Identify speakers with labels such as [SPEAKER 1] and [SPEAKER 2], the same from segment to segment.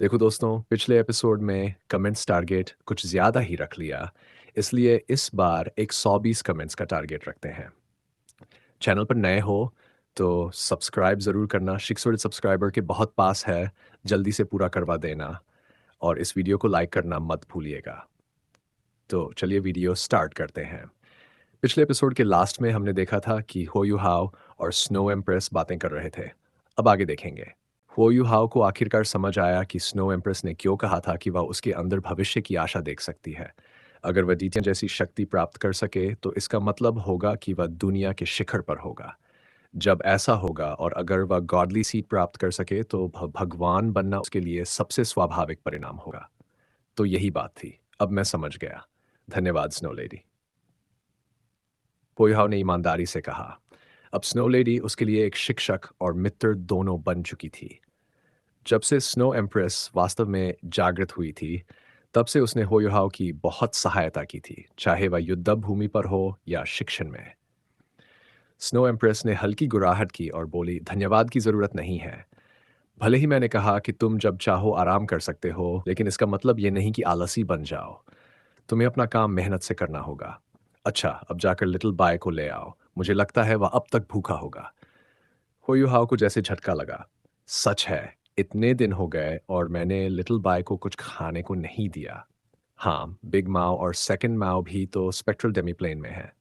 [SPEAKER 1] देखो दोस्तों, पिछले एपिसोड में कमेंट्स टारगेट कुछ ज़्यादा ही रख लिया, इसलिए इस बार एक 120 कमेंट्स का टारगेट रखते हैं। चैनल पर नए हो तो सब्सक्राइब ज़रूर करना, 600 सब्सक्राइबर के बहुत पास है, जल्दी से पूरा करवा देना और इस वीडियो को लाइक करना मत भूलिएगा। तो चलिए वीडियो स्टार्ट करते हैं। पिछले एपिसोड के लास्ट में हमने देखा था कि हो यू हाउ और स्नो एम्प्रेस बातें कर रहे थे। अब आगे देखेंगे। हो यू हाउ को आखिरकार समझ आया कि स्नो एम्प्रेस ने क्यों कहा था कि वह उसके अंदर भविष्य की आशा देख सकती है। अगर वह डीटियन जैसी शक्ति प्राप्त कर सके तो इसका मतलब होगा कि वह दुनिया के शिखर पर होगा। जब ऐसा होगा और अगर वह गॉडली सीट प्राप्त कर सके तो भगवान बनना उसके लिए सबसे स्वाभाविक परिणाम होगा। तो यही बात थी। अब मैं समझ गया। धन्यवाद स्नो लेडी। पोयहाव ने ईमानदारी से कहा। अब स्नो लेडी उसके लिए एक शिक्षक और मित्र दोनों बन चुकी थी। जब से स्नो एम्प्रेस वास्तव में जागृत हुई थी, तब से उसने होयुहाव की बहुत सहायता की थी, चाहे वह युद्ध भूमि पर हो या शिक्षण में। स्नो एम्प्रेस ने हल्की गुराहट की और बोली, धन्यवाद की जरूरत नहीं है। भले ही मैंने कहा कि तुम जब चाहो आराम कर सकते हो, लेकिन इसका मतलब ये नहीं कि आलसी बन जाओ। तुम्हें अपना काम मेहनत से करना होगा। अच्छा, अब जाकर लिटिल बाय को ले आओ। मुझे लगता है वह अब तक भूखा होगा। होयुहाव को जैसे झटका लगा। सच है, इतने दिन हो गए और मैंने लिटिल बाय को कुछ खाने को नहीं दिया। हाँ, बिग माओ और सेकंड माओ भी तो स्पेक्ट्रल डेमीप्लेन में है।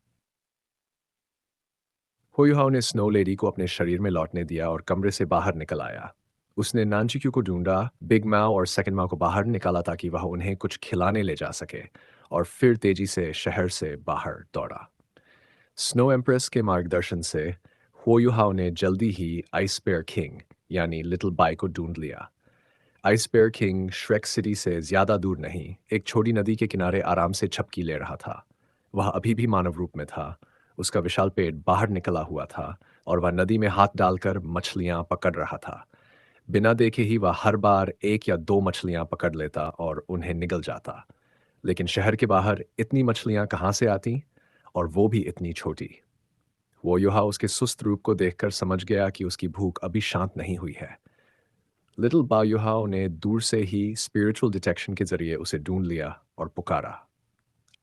[SPEAKER 1] होयुहाव ने स्नो लेडी को अपने शरीर में लौटने दिया और कमरे से बाहर निकल आया। उसने नानचिक्यू को ढूंढा, बिग माओ और सेकंड माओ को बाहर निकाला ताकि वह उन्हें कुछ खिलाने ले जा सके, और फिर तेजी से शहर से बाहर दौड़ा। स्नो एम्प्रेस के मार्गदर्शन से होयुहाव ने जल्दी ही आइस बेयर किंग यानी लिटिल बाय को ढूंढ लिया। Ice bear king Shrek city से ज्यादा दूर नहीं, एक छोटी नदी के किनारे आराम से झपकी ले रहा था। वह अभी भी मानव रूप में था। उसका विशाल पेट बाहर निकला हुआ था और वह नदी में हाथ डालकर मछलियां पकड़ रहा था। बिना देखे ही वह हर बार एक या दो मछलियां पकड़ लेता और उन्हें निगल जाता। लेकिन शहर के बाहर इतनी मछलियां कहाँ से आती, और वो भी इतनी छोटी। वो युहा उसके सुस्त रूप को देखकर समझ गया कि उसकी भूख अभी शांत नहीं हुई है। लिटिल बायुहाओ ने दूर से ही स्पिरिचुअल डिटेक्शन के जरिए उसे ढूंढ लिया और पुकारा।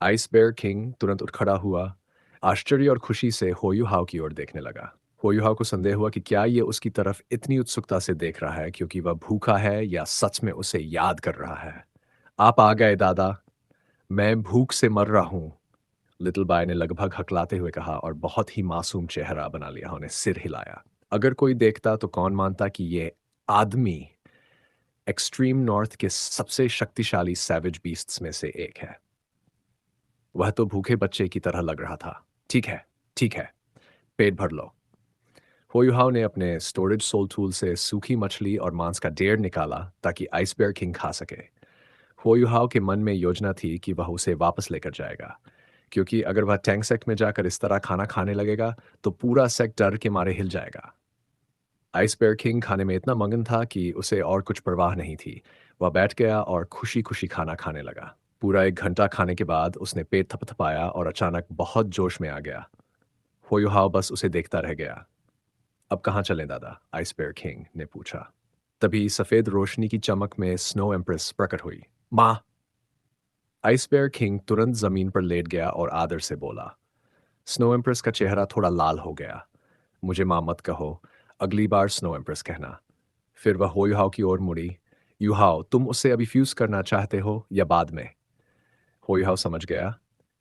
[SPEAKER 1] आइस बेयर किंग तुरंत उठ खड़ा हुआ, आश्चर्य और खुशी से होयुहाओ की ओर देखने लगा। होयुहाओ को संदेह हुआ कि क्या ये उसकी तरफ इतनी उत्सुकता से देख रहा है क्योंकि वह भूखा है या सच में उसे याद कर रहा है। आप आ गए दादा, मैं भूख से मर रहा हूँ। लिटिल बाय ने लगभग हकलाते हुए कहा और बहुत ही मासूम चेहरा बना लिया, उन्हें सिर हिलाया। अगर कोई देखता तो कौन मानता कि ये आदमी एक्सट्रीम नॉर्थ के सबसे शक्तिशाली सैवेज बीस्ट्स में से एक है। वह तो भूखे बच्चे की तरह लग रहा था। ठीक है, ठीक है, पेट भर लो। होयुहाव ने अपने स्टोरेज सोल टूल से सूखी मछली और मांस का ढेर निकाला ताकि आइसबेयर किंग खा सके। होयुहाव के मन में योजना थी कि वह उसे वापस लेकर जाएगा, क्योंकि अगर वह टैंक सेक्ट में जाकर इस तरह खाना खाने लगेगा तो पूरा सेक्ट डर के मारे हिल जाएगा। आइसबेयर किंग खाने में इतना मगन था कि उसे और कुछ परवाह नहीं थी। वह बैठ गया और खुशी खुशी खाना खाने लगा। पूरा 1 घंटा खाने के बाद उसने पेट थपथपाया और अचानक बहुत जोश में आ गया। होयुहाव बस उसे देखता रह गया। अब कहाँ चलें दादा, आइसबेयर किंग ने पूछा। तभी सफेद रोशनी की चमक में स्नो एम्प्रेस प्रकट हुई। माँ! आइसबेयर किंग तुरंत जमीन पर लेट गया और आदर से बोला। स्नो एम्प्रेस का चेहरा थोड़ा लाल हो गया। मुझे माँ मत कहो, अगली बार स्नो एम्प्रेस कहना। फिर वह होयुहाव की ओर मुड़ी। युहाव, तुम उससे अभी फ्यूज करना चाहते हो या बाद में? होयुहाव समझ गया।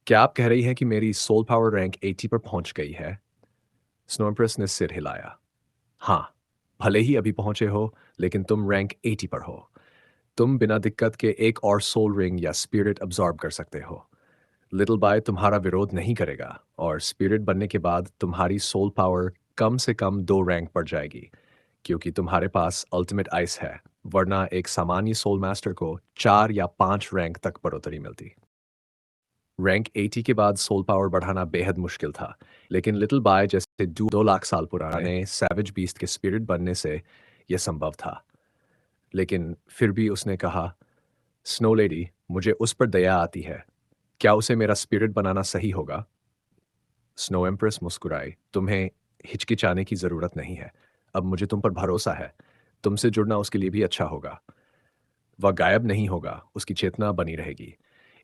[SPEAKER 1] क्या आप कह रही हैं कि मेरी सोल पावर रैंक 80 पर पहुंच गई है? स्नो एम्प्रेस ने सिर हिलाया। हाँ, भले ही अभी पहुंचे हो, लेकिन तुम रैंक 80 पर हो। तुम बिना दिक्कत के एक और सोल रिंग या स्पिरिट अब्सॉर्ब कर सकते हो। लिटिल बाय तुम्हारा विरोध नहीं करेगा और स्पिरिट बनने के बाद तुम्हारी सोल पावर कम से कम 2 रैंक बढ़ जाएगी, क्योंकि तुम्हारे पास अल्टीमेट आइस है। वरना एक सामान्य सोल मास्टर को 4 या 5 रैंक तक बढ़ोतरी मिलती। रैंक 80 के बाद सोल पावर बढ़ाना बेहद मुश्किल था, लेकिन लिटिल बाय जैसे 2 लाख साल पुराने सैवेज बीस्ट के स्पिरिट बनने से यह संभव था। लेकिन फिर भी उसने कहा, स्नो लेडी, मुझे उस पर दया आती है। क्या उसे मेरा स्पिरिट बनाना सही होगा? स्नो एम्प्रेस मुस्कुराई। तुम्हें हिचकिचाने की जरूरत नहीं है। अब मुझे तुम पर भरोसा है। तुमसे जुड़ना उसके लिए भी अच्छा होगा। वह गायब नहीं होगा, उसकी चेतना बनी रहेगी।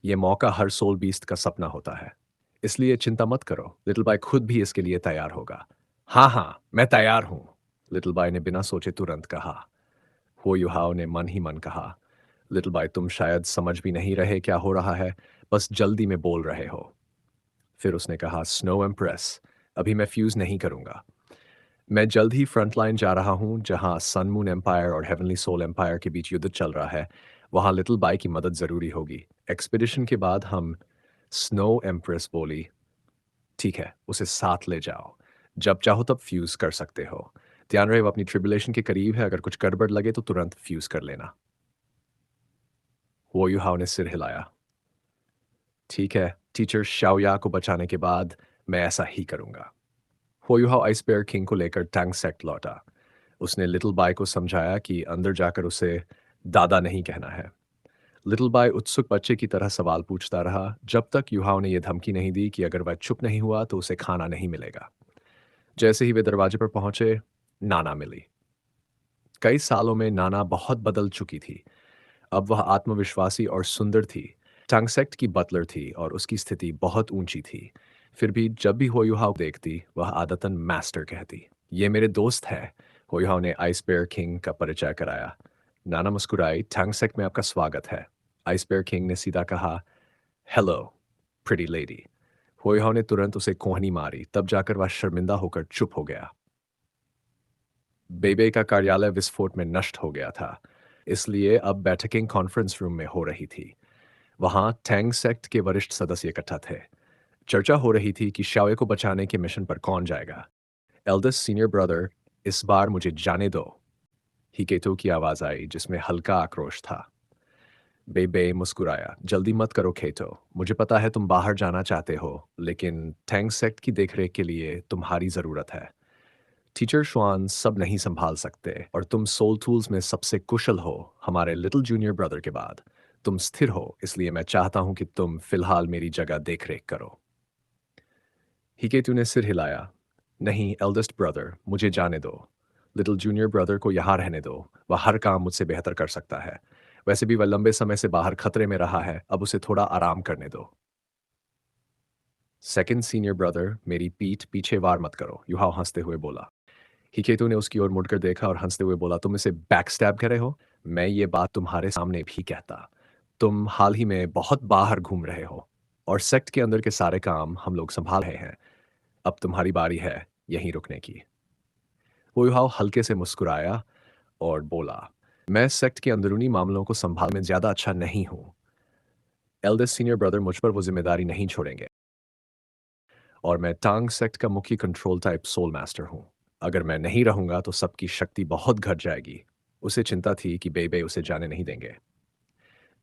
[SPEAKER 1] ये मौका हर सोल बीस्ट का सपना होता है। इसलिए चिंता मत करो, लिटिल बाय खुद भी इसके लिए तैयार होगा। हाँ, हाँ, मैं तैयार हूँ, लिटिल बाय ने बिना सोचे तुरंत कहा। हो युहाओ ने मन ही मन कहा, लिटिल बाय तुम शायद समझ भी नहीं रहे क्या हो रहा है, बस जल्दी में बोल रहे हो। फिर उसने कहा, स्नो एम्प्रेस, अभी मैं फ्यूज नहीं करूंगा। मैं जल्द ही फ्रंटलाइन जा रहा हूँ जहाँ सन मून एम्पायर और हेवनली सोल एम्पायर के बीच युद्ध चल रहा है। वहाँ लिटिल बाई की मदद ज़रूरी होगी। एक्सपीडिशन के बाद हम स्नो एम्प्रेस बोली, ठीक है, उसे साथ ले जाओ। जब चाहो तब फ्यूज़ कर सकते हो। ध्यान रहे वो अपनी ट्रिबुलेशन के करीब है, अगर कुछ गड़बड़ लगे तो तुरंत फ्यूज़ कर लेना। वो युहाओ ने सिर हिलाया। ठीक है, टीचर शाओया को बचाने के बाद मैं ऐसा ही करूँगा। हो युहाओ आइस बेयर किंग को लेकर टैंग सेक्ट लौटा। उसने लिटिल बाय को समझाया कि अंदर जाकर उसे दादा नहीं कहना है। लिटिल बाय उत्सुक बच्चे की तरह सवाल पूछता रहा जब तक युहाओ ने यह धमकी नहीं दी कि अगर वह चुप नहीं हुआ तो उसे खाना नहीं मिलेगा। जैसे ही वे दरवाजे पर पहुंचे, नाना मिली। कई सालों में नाना बहुत बदल चुकी थी। अब वह आत्मविश्वासी और सुंदर थी। टांगसेक्ट की बटलर थी और उसकी स्थिति बहुत ऊंची थी। फिर भी जब भी होयुहाव देखती वह आदतन मास्टर कहती। ये मेरे दोस्त है। होयुहाव ने आइस बेयर किंग का परिचय कराया। नाना मुस्कुराई, टांगसेक्ट में आपका स्वागत है। आइस बेयर किंग ने सीधा कहा, हेलो प्रिटी लेडी। होयुहाव ने तुरंत उसे कोहनी मारी, तब जाकर वह शर्मिंदा होकर चुप हो गया। बेबे का कार्यालय विस्फोट में नष्ट हो गया था, इसलिए अब बैठकें कॉन्फ्रेंस रूम में हो रही थी। वहां टैंग सेक्ट के वरिष्ठ सदस्य इकट्ठा थे। चर्चा हो रही थी कि शाओए को बचाने के मिशन पर कौन जाएगा। एल्डेस्ट सीनियर ब्रदर, इस बार मुझे जाने दो, हिकेतो की आवाज आई जिसमें हल्का आक्रोश था। बेबे मुस्कुराया, जल्दी मत करो खेतो, मुझे पता है तुम बाहर जाना चाहते हो, लेकिन टैंग सेक्ट की देखरेख के लिए तुम्हारी जरूरत है। टीचर श्वान सब नहीं संभाल सकते और तुम सोल टूल्स में सबसे कुशल हो, हमारे लिटिल जूनियर ब्रदर के बाद। तुम स्थिर हो, इसलिए मैं चाहता हूं कि तुम फिलहाल मेरी जगह देखरेख करो। हिकेतु ने सिर हिलाया। नहीं एल्डेस्ट ब्रदर, मुझे जाने दो। लिटिल जूनियर ब्रदर को यहाँ रहने दो, वह हर काम मुझसे बेहतर कर सकता है। वैसे भी वह लंबे समय से बाहर खतरे में रहा है, अब उसे थोड़ा आराम करने दो। सेकंड सीनियर ब्रदर, मेरी पीठ पीछे वार मत करो, युहाव हंसते हुए बोला। हिकेतु ने उसकी ओर मुड़कर देखा और हंसते हुए बोला, तुम इसे बैकस्टैब कर रहे हो? मैं ये बात तुम्हारे सामने भी कहता। तुम हाल ही में बहुत बाहर घूम रहे हो और सेक्ट के अंदर के सारे काम हम लोग संभाल रहे हैं। अब तुम्हारी बारी है यहीं रुकने की। हुईहाव हल्के से मुस्कुराया और बोला, मैं सेक्ट के अंदरूनी मामलों को संभालने में ज्यादा अच्छा नहीं हूं। एल्डेस्ट सीनियर ब्रदर मुझ पर वो जिम्मेदारी नहीं छोड़ेंगे और मैं टांग सेक्ट का मुख्य कंट्रोल टाइप सोल मास्टर हूं। अगर मैं नहीं रहूंगा तो सबकी शक्ति बहुत घट जाएगी। उसे चिंता थी कि बेबे उसे जाने नहीं देंगे।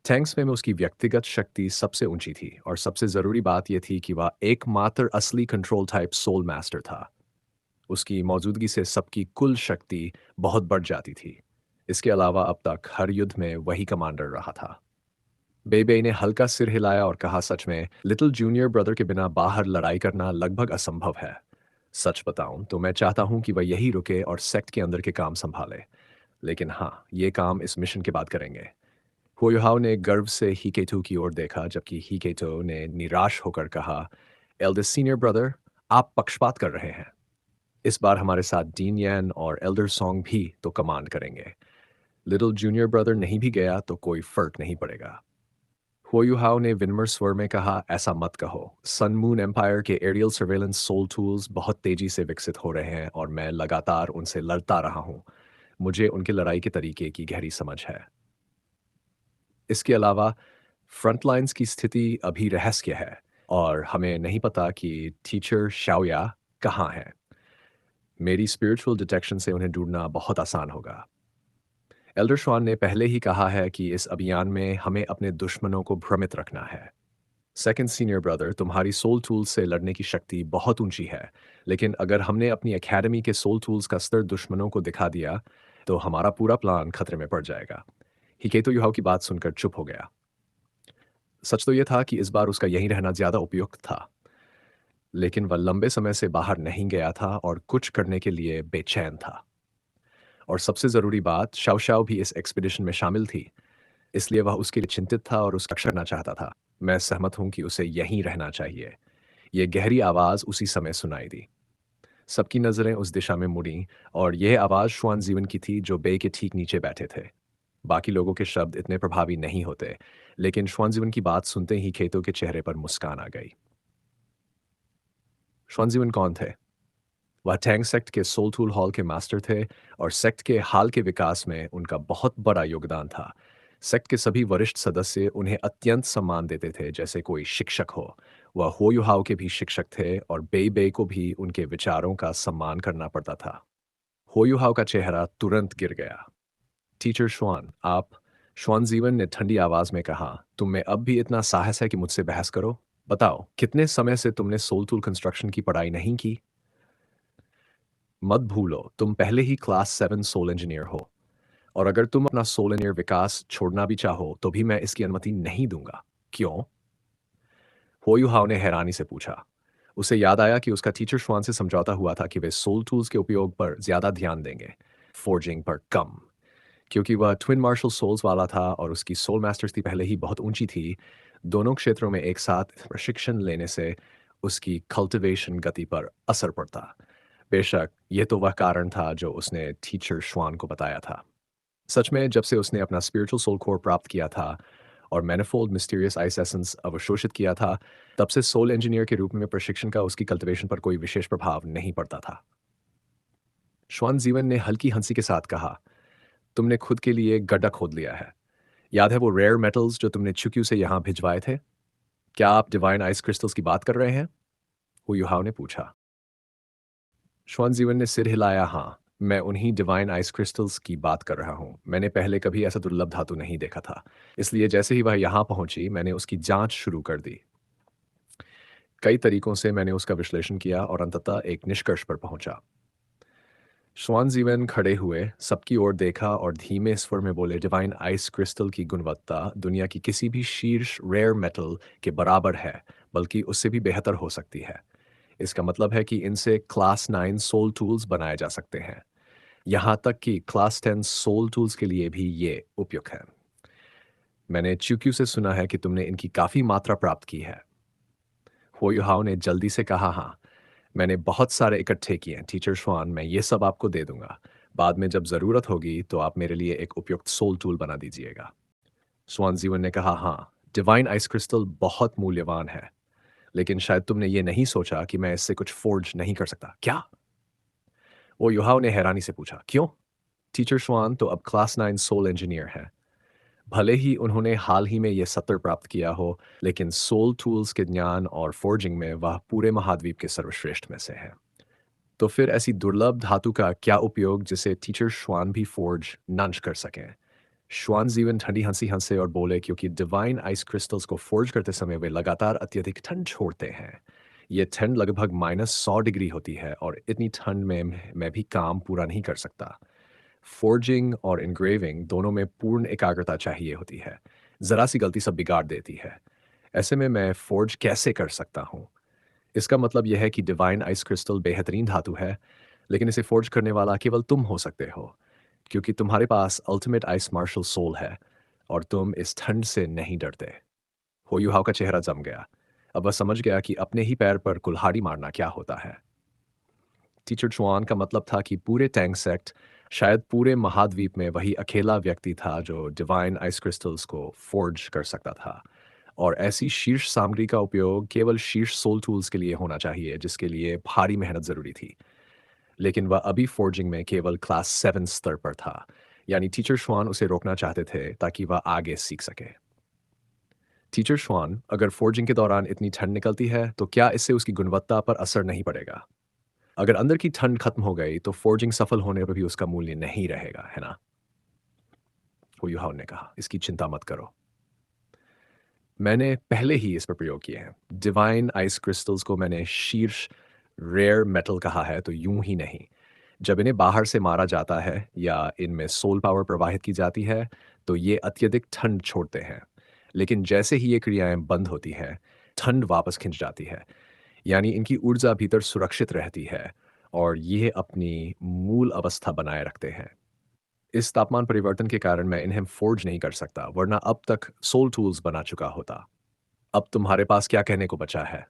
[SPEAKER 1] टैंक्स में उसकी व्यक्तिगत शक्ति सबसे ऊंची थी और सबसे जरूरी बात यह थी कि वह एकमात्र असली कंट्रोल टाइप सोल मास्टर था। उसकी मौजूदगी से सबकी कुल शक्ति बहुत बढ़ जाती थी। इसके अलावा अब तक हर युद्ध में वही कमांडर रहा था। बेबे ने हल्का सिर हिलाया और कहा, सच में लिटिल जूनियर ब्रदर के बिना बाहर लड़ाई करना लगभग असंभव है। सच बताऊं तो मैं चाहता हूं कि वह यही रुके और सेक्ट के अंदर के काम संभाले, लेकिन हाँ, ये काम इस मिशन के बाद करेंगे। हुयुहाओ ने गर्व से हिकेटो की ओर देखा जबकि हिकेटो ने निराश होकर कहा, एल्डेस्ट सीनियर ब्रदर, आप पक्षपात कर रहे हैं। इस बार हमारे साथ डीन यैन और एल्डर सॉन्ग भी तो कमांड करेंगे। लिटिल जूनियर ब्रदर नहीं भी गया तो कोई फर्क नहीं पड़ेगा। हुयुहाओ ने विनम्र स्वर में कहा, ऐसा मत कहो। सन मून एम्पायर के एरियल सर्वेलेंस सोल टूल्स बहुत तेजी से विकसित हो रहे हैं और मैं लगातार उनसे लड़ता रहा हूं। मुझे उनके लड़ाई के तरीके की गहरी समझ है। इसके अलावा फ्रंट लाइन्स की स्थिति अभी रहस्य है और हमें नहीं पता कि टीचर शाओया कहाँ है। मेरी स्पिरिचुअल डिटेक्शन से उन्हें ढूंढना बहुत आसान होगा। एल्डर श्वान ने पहले ही कहा है कि इस अभियान में हमें अपने दुश्मनों को भ्रमित रखना है। सेकंड सीनियर ब्रदर, तुम्हारी सोल टूल्स से लड़ने की शक्ति बहुत ऊंची है, लेकिन अगर हमने अपनी एकेडमी के सोल टूल्स का स्तर दुश्मनों को दिखा दिया तो हमारा पूरा प्लान खतरे में पड़ जाएगा। हिकेतो युहाओ की बात सुनकर चुप हो गया। सच तो यह था कि इस बार उसका यहीं रहना ज्यादा उपयुक्त था, लेकिन वह लंबे समय से बाहर नहीं गया था और कुछ करने के लिए बेचैन था। और सबसे जरूरी बात, शाओ शाओ भी इस एक्सपीडिशन में शामिल थी। इसलिए वह उसके लिए चिंतित था और उसका रक्षा करना चाहता था। मैं सहमत हूँ कि उसे यहीं रहना चाहिए। ये गहरी आवाज़ उसी समय सुनाई दी। सबकी नज़रें उस दिशा में मुड़ीं और यह आवाज़ श्वान जीवन की थी जो बे के ठीक नीचे बैठे थे। बाकी लोगों के शब्द इतने प्रभावी नहीं होते, लेकिन श्वान जीवन की बात सुनते ही खेतों के चेहरे पर मुस्कान आ गई। श्वान जीवन कौन थे? वह टैंग सेक्ट के सोलटूल हॉल के मास्टर थे और सेक्ट के हाल के विकास में उनका बहुत बड़ा योगदान था। सेक्ट के सभी वरिष्ठ सदस्य उन्हें अत्यंत सम्मान देते थे जैसे कोई शिक्षक हो। वह हो युहाओ के भी शिक्षक थे और बे बे को भी उनके विचारों का सम्मान करना पड़ता था। हो युहाओ का चेहरा तुरंत गिर गया। टीचर श्वान, आप? श्वान जीवन ने ठंडी आवाज में कहा, तुम में अब भी इतना साहस है कि मुझसे बहस करो? बताओ, कितने समय से तुमने सोलटूल कंस्ट्रक्शन की पढ़ाई नहीं की? मत भूलो, तुम पहले ही क्लास 7 सोल इंजीनियर हो, और अगर तुम अपना सोल इंजीनियर विकास छोड़ना भी चाहो तो भी मैं इसकी अनुमति नहीं दूंगा। क्यों? होयुहाव ने हैरानी से पूछा। उसे याद आया कि उसका टीचर श्वान से समझौता हुआ था कि वे सोल टूल्स के उपयोग पर ज्यादा ध्यान देंगे, फोर्जिंग पर कम। क्योंकि वह ट्विन मार्शल सोल्स वाला था और उसकी सोल मास्टर्स थी पहले ही बहुत ऊंची थी, दोनों क्षेत्रों में एक साथ प्रशिक्षण लेने से उसकी कल्टिवेशन गति पर असर पड़ता। बेशक ये तो वह कारण था जो उसने टीचर श्वान को बताया था। सच में जब से उसने अपना स्पिरिचुअल सोल कोर प्राप्त किया था और मैनिफोल्ड मिस्टीरियस आइस एसेंस अवशोषित किया था, तब से सोल इंजीनियर के रूप में प्रशिक्षण का उसकी कल्टिवेशन पर कोई विशेष प्रभाव नहीं पड़ता था। श्वान जीवन ने हल्की हंसी के साथ कहा, तुमने खुद के लिए गड्ढा खोद लिया है। याद है वो रेयर मेटल्स जो तुमने चुक्यू से यहाँ भिजवाए थे? क्या आप डिवाइन आइस क्रिस्टल्स की बात कर रहे हैं? वो युहाव ने पूछा। श्वान जीवन ने सिर हिलाया, हाँ, मैं उन्हीं डिवाइन आइस क्रिस्टल्स की बात कर रहा हूँ। मैंने पहले कभी ऐसा दुर्लभ धातु नहीं देखा था। इसलिए जैसे ही वह यहाँ पहुंची, मैंने उसकी जांच शुरू कर दी। कई तरीकों से मैंने उसका विश्लेषण किया और अंततः एक निष्कर्ष पर पहुंचा। श्वान जीवन खड़े हुए, सबकी ओर देखा और धीमे स्वर में बोले, डिवाइन आइस क्रिस्टल की गुणवत्ता दुनिया की किसी भी शीर्ष रेयर मेटल के बराबर है, बल्कि उससे भी बेहतर हो सकती है। इसका मतलब है कि इनसे क्लास 9 सोल टूल्स बनाए जा सकते हैं। यहाँ तक कि क्लास 10 सोल टूल्स के लिए भी ये उपयुक्त है। मैंने च्यूक्यू से सुना है कि तुमने इनकी काफी मात्रा प्राप्त की है। होयुहाओ ने जल्दी से कहा, हाँ, मैंने बहुत सारे इकट्ठे किए हैं टीचर श्वान, मैं ये सब आपको दे दूंगा। बाद में जब जरूरत होगी तो आप मेरे लिए एक उपयुक्त सोल टूल बना दीजिएगा। स्वान जीवन ने कहा, हाँ, डिवाइन आइस क्रिस्टल बहुत मूल्यवान है, लेकिन शायद तुमने ये नहीं सोचा कि मैं इससे कुछ फोर्ज नहीं कर सकता। क्या? वो युहाओ ने हैरानी से पूछा, क्यों? टीचर श्वान तो अब क्लास 9 सोल इंजीनियर है। भले ही उन्होंने हाल ही में यह सत्र प्राप्त किया हो, लेकिन सोल टूल्स के ज्ञान और फोर्जिंग में वह पूरे महाद्वीप के सर्वश्रेष्ठ में से है। तो फिर ऐसी दुर्लभ धातु का क्या उपयोग जिसे टीचर श्वान भी फोर्ज नंच कर सकें? श्वान जीवन ठंडी हंसी हंसे और बोले, क्योंकि डिवाइन आइस क्रिस्टल्स को फोर्ज करते समय वे लगातार अत्यधिक ठंड छोड़ते हैं। ये ठंड लगभग -100 डिग्री होती है और इतनी ठंड में मैं भी काम पूरा नहीं कर सकता। फोर्जिंग और इनग्रेविंग दोनों में पूर्ण एकाग्रता चाहिए होती है। जरा सी गलती सब बिगाड़ देती है। ऐसे में मैं फोर्ज कैसे कर सकता हूँ? इसका मतलब यह है कि डिवाइन आइस क्रिस्टल बेहतरीन धातु है, लेकिन इसे फोर्ज करने वाला केवल तुम हो सकते हो, क्योंकि तुम्हारे पास अल्टीमेट आइस मार्शल सोल है और तुम इस ठंड से नहीं डरते। होयुहाव का चेहरा जम गया। अब वह समझ गया कि अपने ही पैर पर कुल्हाड़ी मारना क्या होता है। टीचर चुआन का मतलब था कि पूरे टैंग सेक्ट, शायद पूरे महाद्वीप में वही अकेला व्यक्ति था जो डिवाइन आइस क्रिस्टल्स को फोर्ज कर सकता था। और ऐसी शीर्ष सामग्री का उपयोग केवल शीर्ष सोल टूल्स के लिए होना चाहिए जिसके लिए भारी मेहनत जरूरी थी। लेकिन वह अभी फोर्जिंग में केवल क्लास 7 स्तर पर था, यानी टीचर श्वान उसे रोकना चाहते थे ताकि वह आगे सीख सके। टीचर श्वान, अगर फोर्जिंग के दौरान इतनी ठंड निकलती है तो क्या इससे उसकी गुणवत्ता पर असर नहीं पड़ेगा? अगर अंदर की ठंड खत्म हो गई तो फोर्जिंग सफल होने पर भी उसका मूल्य नहीं रहेगा, है ना? हुयुहाव ने कहा, इसकी चिंता मत करो। मैंने पहले ही इस पर प्रयोग किए हैं। डिवाइन आइस क्रिस्टल्स को मैंने शीर्ष रेयर मेटल कहा है, तो यूं ही नहीं। जब इन्हें बाहर से मारा जाता है या इनमें सोल पावर प्रवाहित की जाती है, तो ये अत्यधिक ठंड छोड़ते हैं। लेकिन जैसे ही ये क्रियाएं बंद होती हैं, ठंड वापस खिंच जाती है। यानी इनकी ऊर्जा भीतर सुरक्षित रहती है और ये अपनी मूल अवस्था बनाए रखते हैं। इस तापमान परिवर्तन के कारण मैं इन्हें फोर्ज नहीं कर सकता, वरना अब तक सोल टूल्स बना चुका होता। अब तुम्हारे पास क्या कहने को बचा है?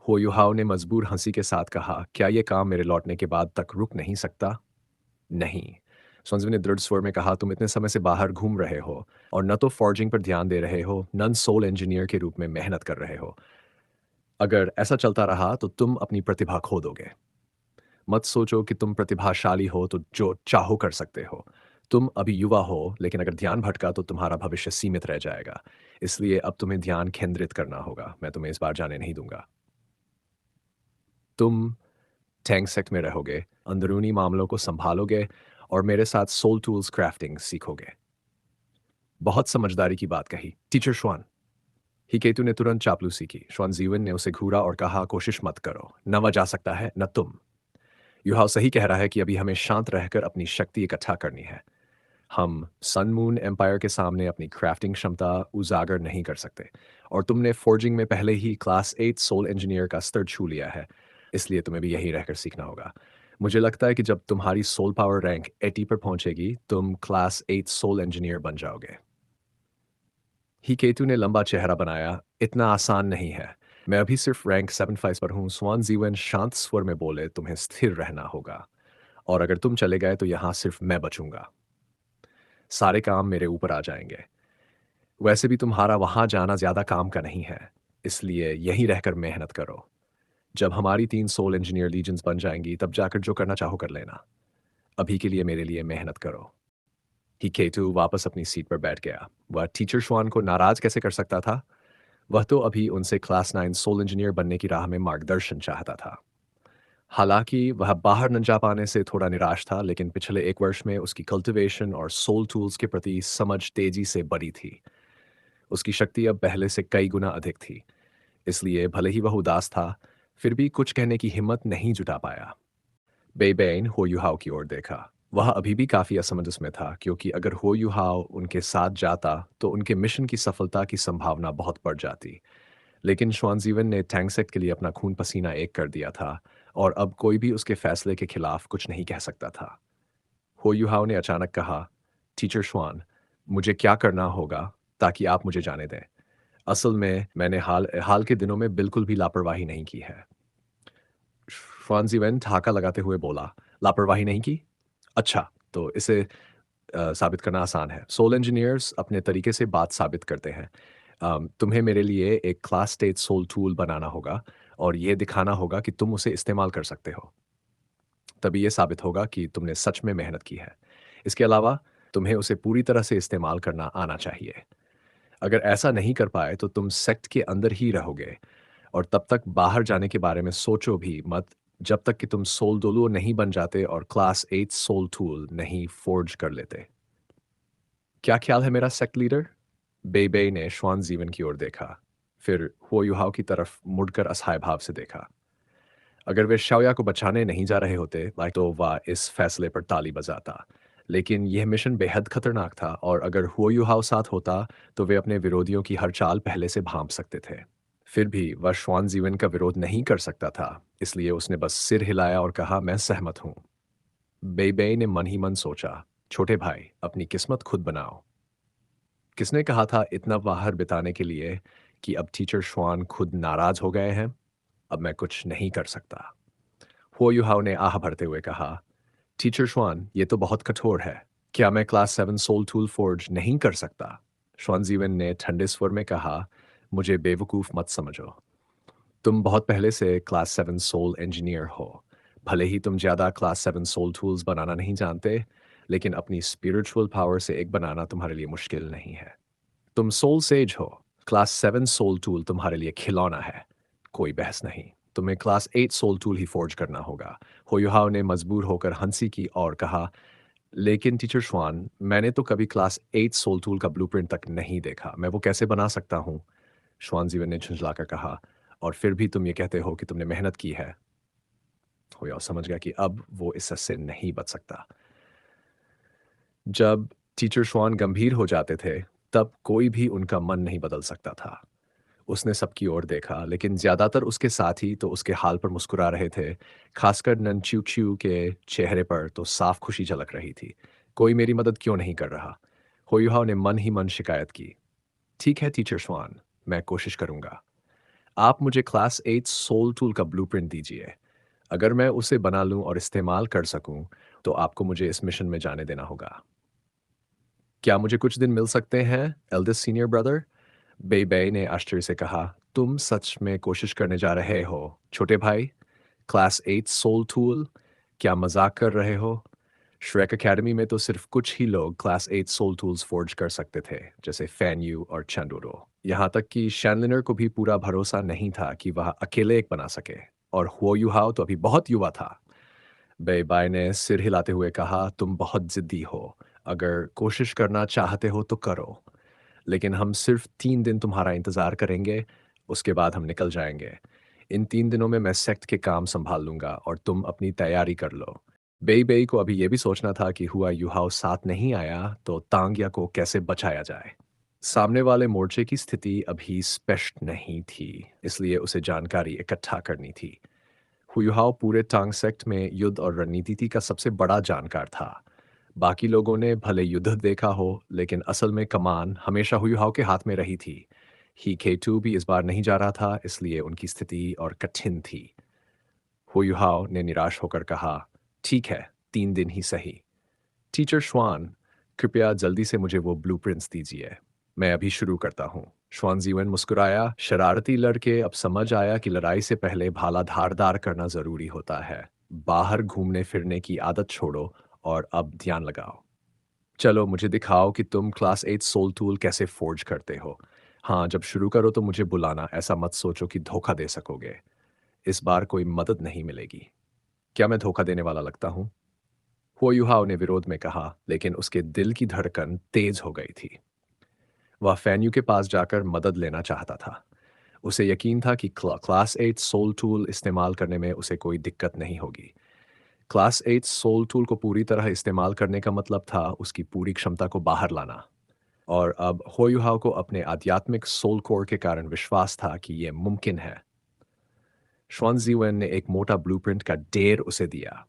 [SPEAKER 1] हो युहाओ ने मजबूर हंसी के साथ कहा, क्या ये काम मेरे लौटने के बाद तक रुक नहीं सकता? नहीं। संजीव ने दृढ़ स्वर में कहा, तुम इतने समय से बाहर घूम रहे हो और न तो फॉर्जिंग पर ध्यान दे रहे हो, न सोल इंजीनियर के रूप में मेहनत कर रहे हो। अगर ऐसा चलता रहा तो तुम अपनी प्रतिभा खो दोगे। मत सोचो कि तुम प्रतिभाशाली हो तो जो चाहो कर सकते हो। तुम अभी युवा हो, लेकिन अगर ध्यान भटका तो तुम्हारा भविष्य सीमित रह जाएगा। इसलिए अब तुम्हें ध्यान केंद्रित करना होगा। मैं तुम्हें इस बार जाने नहीं दूंगा। तुम टैंक सेक्ट में रहोगे, अंदरूनी मामलों को संभालोगे और मेरे साथ सोल टूल्स क्राफ्टिंग सीखोगे। बहुत समझदारी की बात कही, टीचर श्वान। हिकेतु ने तुरंत चापलूसी की। श्वान जीवन ने उसे घूरा और कहा, कोशिश मत करो, न वह जा सकता है न तुम। युहाव सही कह रहा है कि अभी हमें शांत रहकर अपनी शक्ति इकट्ठा करनी है। हम सन मून एम्पायर के सामने अपनी क्राफ्टिंग क्षमता उजागर नहीं कर सकते, और तुमने फोर्जिंग में पहले ही क्लास 8 सोल इंजीनियर का स्तर छू लिया है, इसलिए तुम्हें भी यहीं रहकर सीखना होगा। मुझे लगता है कि जब तुम्हारी सोल पावर रैंक 80 पर पहुंचेगी तुम क्लास 8 सोल इंजीनियर बन जाओगे। ही केतु ने लंबा चेहरा बनाया, इतना आसान नहीं है। मैं अभी सिर्फ रैंक 75 पर हूँ। स्वान जीवन शांत स्वर में बोले, तुम्हें स्थिर रहना होगा, और अगर तुम चले गए तो यहाँ सिर्फ मैं बचूंगा। सारे काम मेरे ऊपर आ जाएंगे। वैसे भी तुम्हारा वहां जाना ज्यादा काम का नहीं है, इसलिए यहीं रहकर मेहनत करो। जब हमारी 3 सोल इंजीनियर लीजेंड्स बन जाएंगी तब जाकर जो करना चाहो कर लेना। अभी के लिए मेरे लिए मेहनत करो। ही केतु वापस अपनी सीट पर बैठ गया। वह टीचर श्वान को नाराज कैसे कर सकता था? वह तो अभी उनसे क्लास 9 सोल इंजीनियर बनने की राह में मार्गदर्शन चाहता था। हालांकि वह बाहर न जा पाने से थोड़ा निराश था, लेकिन पिछले 1 वर्ष में उसकी कल्टीवेशन और सोल टूल्स के प्रति समझ तेजी से बढ़ी थी। उसकी शक्ति अब पहले से कई गुना अधिक थी। इसलिए भले ही वह उदास था, फिर भी कुछ कहने की हिम्मत नहीं जुटा पाया। बेबेन हो युहाओ की ओर देखा। वह अभी भी काफी असमंजस में था, क्योंकि अगर हो युहाओ उनके साथ जाता तो उनके मिशन की सफलता की संभावना बहुत बढ़ जाती। लेकिन श्वानजीवन ने टैंगसेट के लिए अपना खून पसीना एक कर दिया था, और अब कोई भी उसके फैसले के खिलाफ कुछ नहीं कह सकता था। हो युहाओ ने अचानक कहा, टीचर श्वान, मुझे क्या करना होगा ताकि आप मुझे जाने दें? असल में मैंने हाल हाल के दिनों में बिल्कुल भी लापरवाही नहीं की है। श्वानज़ीवेन ठहाका लगाते हुए बोला, लापरवाही नहीं की? अच्छा, तो इसे साबित करना आसान है। सोल इंजीनियर्स अपने तरीके से बात साबित करते हैं। तुम्हें मेरे लिए एक क्लास स्टेज सोल टूल बनाना होगा और ये दिखाना होगा कि तुम उसे इस्तेमाल कर सकते हो। तभी ये साबित होगा कि तुमने सच में मेहनत की है। इसके अलावा तुम्हें उसे पूरी तरह से इस्तेमाल करना आना चाहिए। अगर ऐसा नहीं कर पाए तो तुम सेक्ट के अंदर ही रहोगे, और तब तक बाहर जाने के बारे में सोचो भी मत, जब तक कि तुम सोल दोलुओ नहीं बन जाते और क्लास 8 सोल टूल नहीं फोर्ज कर लेते। क्या ख्याल है मेरा सेक्ट लीडर? बेबे ने श्वान जीवन की ओर देखा, फिर हुओ युहाओ की तरफ मुड़कर असहाय भाव से देखा। अगर वे शाओया को बचाने नहीं जा रहे होते लाइक तो वह इस फैसले पर ताली बजाता, लेकिन यह मिशन बेहद खतरनाक था, और अगर हुओ युहाओ साथ होता तो वे अपने विरोधियों की हर चाल पहले से भांप सकते थे। फिर भी वह श्वान जीवन का विरोध नहीं कर सकता था, इसलिए उसने बस सिर हिलाया और कहा, मैं सहमत हूं। बेबे ने मन ही मन सोचा, छोटे भाई, अपनी किस्मत खुद बनाओ। किसने कहा था इतना बाहर बिताने के लिए कि अब टीचर श्वान खुद नाराज हो गए हैं? अब मैं कुछ नहीं कर सकता। हुओ युहाओ ने आह भरते हुए कहा, टीचर श्वान, ये तो बहुत कठोर है। क्या मैं क्लास 7 सोल टूल फोर्ज नहीं कर सकता? श्वान जीवन ने ठंडे स्वर में कहा, मुझे बेवकूफ मत समझो। तुम बहुत पहले से क्लास 7 सोल इंजीनियर हो। भले ही तुम ज़्यादा क्लास 7 सोल टूल्स बनाना नहीं जानते, लेकिन अपनी स्पिरिचुअल पावर से एक बनाना तुम्हारे लिए मुश्किल नहीं है। तुम सोल सेज हो। क्लास 7 सोल टूल तुम्हारे लिए खिलौना है। कोई बहस नहीं। तुम्हें क्लास 8 सोल टूल ही फोर्ज करना होगा। होयुहाओ ने मजबूर होकर हंसी की और कहा, लेकिन टीचर श्वान, मैंने तो कभी क्लास 8 सोल टूल का ब्लूप्रिंट तक नहीं देखा। मैं वो कैसे बना सकता हूँ? श्वानजीवन ने झुंझलाकर कहा, और फिर भी तुम ये कहते हो कि तुमने मेहनत की है। होयाओ समझ गया कि अब वो इससे नहीं बच सकता। जब टीचर श्वान गंभीर हो जाते थे, तब कोई भी उनका मन नहीं बदल सकता था। उसने सबकी ओर देखा, लेकिन ज्यादातर उसके साथी तो उसके हाल पर मुस्कुरा रहे थे। खासकर ननच्यू च्यू के चेहरे पर तो साफ खुशी झलक रही थी। कोई मेरी मदद क्यों नहीं कर रहा? होयुहाओ ने मन ही मन शिकायत की। ठीक है टीचर स्वान, मैं कोशिश करूंगा। आप मुझे क्लास 8 सोल टूल का ब्लूप्रिंट दीजिए। अगर मैं उसे बना लूं और इस्तेमाल कर सकूं, तो आपको मुझे इस मिशन में जाने देना होगा। क्या मुझे कुछ दिन मिल सकते हैं, एल्डेस्ट सीनियर ब्रदर? बेई ने आश्चर्य से कहा। तुम सच में कोशिश करने जा रहे हो, छोटे भाई? क्लास 8 सोल टूल? क्या मजाक कर रहे हो? श्रेक एकेडमी में तो सिर्फ कुछ ही लोग क्लास 8 सोल टूल्स फोर्ज कर सकते थे, जैसे फैन यू और चंडोरो। यहाँ तक कि शैनलिनर को भी पूरा भरोसा नहीं था कि वह अकेले एक बना सके, और हुओ युहाओ तो अभी बहुत युवा था। बेबाई ने सिर हिलाते हुए कहा, तुम बहुत जिद्दी हो। अगर कोशिश करना चाहते हो तो करो, लेकिन हम सिर्फ 3 दिन तुम्हारा इंतजार करेंगे, उसके बाद हम निकल जाएंगे। इन 3 दिनों में मैं सेक्ट के काम संभाल लूंगा और तुम अपनी तैयारी कर लो। बेई को अभी यह भी सोचना था कि हुआ युहाओ साथ नहीं आया तो तांग्या को कैसे बचाया जाए। सामने वाले मोर्चे की स्थिति अभी स्पष्ट नहीं थी, इसलिए उसे जानकारी इकट्ठा करनी थी। हुयुहाओ पूरे टांग सेक्ट में युद्ध और रणनीति का सबसे बड़ा जानकार था। बाकी लोगों ने भले युद्ध देखा हो, लेकिन असल में कमान हमेशा हुयुहाओ के हाथ में रही थी। ही केटू भी इस बार नहीं जा रहा था, इसलिए उनकी स्थिति और कठिन थी। हुयुहाओ ने निराश होकर कहा, ठीक है, 3 दिन ही सही। टीचर श्वान, कृपया जल्दी से मुझे वो ब्लूप्रिंट्स दीजिए। मैं अभी शुरू करता हूँ। श्वानजीवन मुस्कुराया। शरारती लड़के, अब समझ आया कि लड़ाई से पहले भाला धारदार करना जरूरी होता है। बाहर घूमने फिरने की आदत छोड़ो और अब ध्यान लगाओ। चलो मुझे दिखाओ कि तुम क्लास 8 सोल टूल कैसे फोर्ज करते हो। हाँ, जब शुरू करो तो मुझे बुलाना, ऐसा मत सोचो कि धोखा दे सकोगे। इस बार कोई मदद नहीं मिलेगी। क्या मैं धोखा देने वाला लगता हूँ? हुओ युहाओ ने विरोध में कहा, लेकिन उसके दिल की धड़कन तेज हो गई थी। वह फैन्यू के पास जाकर मदद लेना चाहता था। उसे यकीन था कि क्लास 8 सोल टूल इस्तेमाल करने में उसे कोई दिक्कत नहीं होगी। क्लास 8 सोल टूल को पूरी तरह इस्तेमाल करने का मतलब था उसकी पूरी क्षमता को बाहर लाना। और अब होयुहाओ को अपने आध्यात्मिक सोल कोर के कारण विश्वास था कि यह मुमकिन है। श्वानजीवन ने एक मोटा ब्लूप्रिंट का ढेर उसे दिया।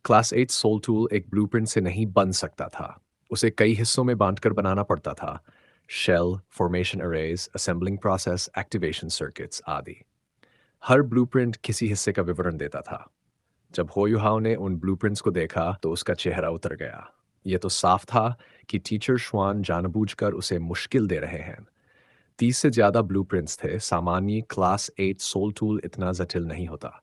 [SPEAKER 1] क्लास 8 सोल टूल एक ब्लूप्रिंट से नहीं बन सकता था। उसे कई हिस्सों में बांटकर बनाना पड़ता था। Shell, formation arrays, assembling process, activation circuits आदि। हर ब्लूप्रिंट किसी हिस्से का विवरण देता था। जब होयुहाओ ने उन ब्लूप्रिंट्स को देखा तो उसका चेहरा उतर गया। यह तो साफ था कि टीचर श्वान जानबूझकर उसे मुश्किल दे रहे हैं। 30 से ज्यादा ब्लूप्रिंट्स थे। सामान्य क्लास 8 सोल टूल इतना जटिल नहीं होता।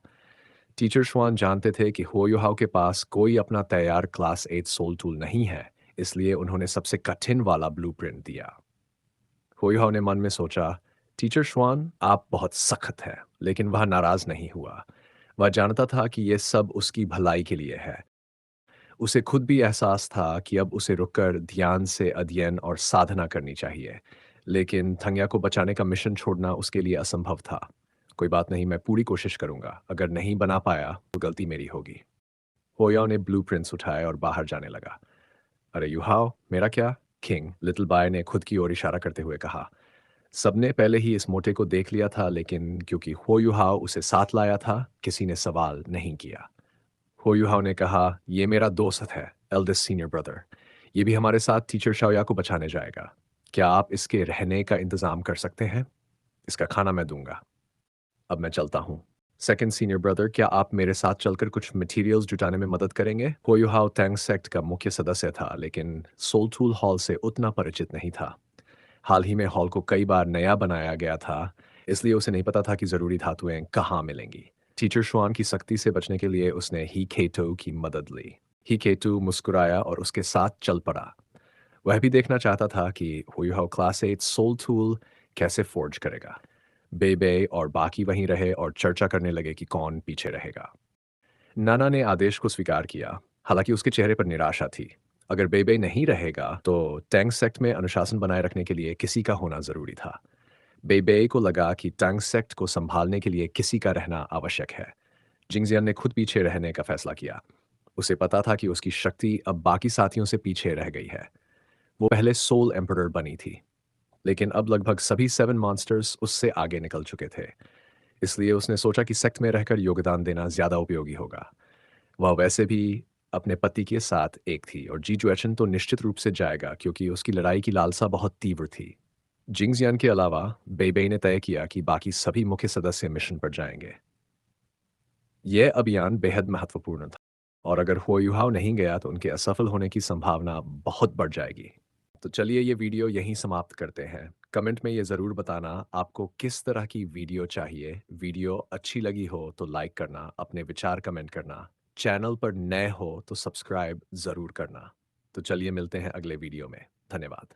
[SPEAKER 1] टीचर श्वान जानते थे कि होयुहाओ के पास कोई अपना तैयार क्लास 8 सोल टूल नहीं है, इसलिए उन्होंने सबसे कठिन वाला ब्लूप्रिंट दिया। होयुहाओ ने मन में सोचा, टीचर श्वान आप बहुत सख्त हैं, लेकिन वह नाराज नहीं हुआ। वह जानता था कि यह सब उसकी भलाई के लिए है। उसे खुद भी एहसास था कि अब उसे रुककर ध्यान से अध्ययन और साधना करनी चाहिए, लेकिन थंग्या को बचाने का मिशन छोड़ना उसके लिए असंभव था। कोई बात नहीं, मैं पूरी कोशिश करूंगा। अगर नहीं बना पाया तो गलती मेरी होगी। होयाओ ने ब्लूप्रिंट्स उठाए और बाहर जाने लगा। अरे युहाओ, मेरा क्या? किंग लिटिल बाय ने खुद की ओर इशारा करते हुए कहा। सबने पहले ही इस मोटे को देख लिया था, लेकिन क्योंकि हो युहाओ उसे साथ लाया था, किसी ने सवाल नहीं किया। हो युहाओ ने कहा, ये मेरा दोस्त है, एल्डेस्ट सीनियर ब्रदर। ये भी हमारे साथ टीचर शाओया को बचाने जाएगा। क्या आप इसके रहने का इंतजाम कर सकते हैं? इसका खाना मैं दूंगा। अब मैं चलता हूँ। सेकंड सीनियर ब्रदर, क्या आप मेरे साथ चलकर कुछ मटेरियल्स जुटाने में मदद करेंगे? होयुहाओ टैंग सेक्ट का मुख्य सदस्य था, लेकिन सोलटूल हॉल से उतना परिचित नहीं था। हाल ही में हॉल को कई बार नया बनाया गया था, इसलिए उसे नहीं पता था कि जरूरी धातुएं कहाँ मिलेंगी। टीचर शुआन की सख्ती से बचने के लिए उसने ही केटो की मदद ली। ही केटो मुस्कुराया और उसके साथ चल पड़ा। वह भी देखना चाहता था कि हुईहाओ क्लास 8 सोल टूल कैसे फोर्ज करेगा। बेबे और बाकी वहीं रहे और चर्चा करने लगे कि कौन पीछे रहेगा। नाना ने आदेश को स्वीकार किया, हालांकि उसके चेहरे पर निराशा थी। अगर बेबे नहीं रहेगा तो टैंग सेक्ट में अनुशासन बनाए रखने के लिए किसी का होना जरूरी था। बेबे को लगा कि टैंग सेक्ट को संभालने के लिए किसी का रहना आवश्यक है। जिंगजियन ने खुद पीछे रहने का फैसला किया। उसे पता था कि उसकी शक्ति अब बाकी साथियों से पीछे रह गई है। वो पहले सोल एम्परर बनी थी, लेकिन अब लगभग सभी 7 मॉन्स्टर्स उससे आगे निकल चुके थे। इसलिए उसने सोचा कि सेक्ट में रहकर योगदान देना ज्यादा उपयोगी होगा। वह वैसे भी अपने पति के साथ एक थी और जी जुएचन तो निश्चित रूप से जाएगा क्योंकि उसकी लड़ाई की लालसा बहुत तीव्र थी। जिंगजियान के अलावा बेइबेई ने तय किया कि बाकी सभी मुख्य सदस्य मिशन पर जाएंगे। यह अभियान बेहद महत्वपूर्ण था और अगर हुआयुहाओ नहीं गया तो उनके असफल होने की संभावना बहुत बढ़ जाएगी। तो चलिए ये वीडियो यहीं समाप्त करते हैं। कमेंट में ये ज़रूर बताना आपको किस तरह की वीडियो चाहिए। वीडियो अच्छी लगी हो तो लाइक करना, अपने विचार कमेंट करना। चैनल पर नए हो तो सब्सक्राइब ज़रूर करना। तो चलिए मिलते हैं अगले वीडियो में। धन्यवाद।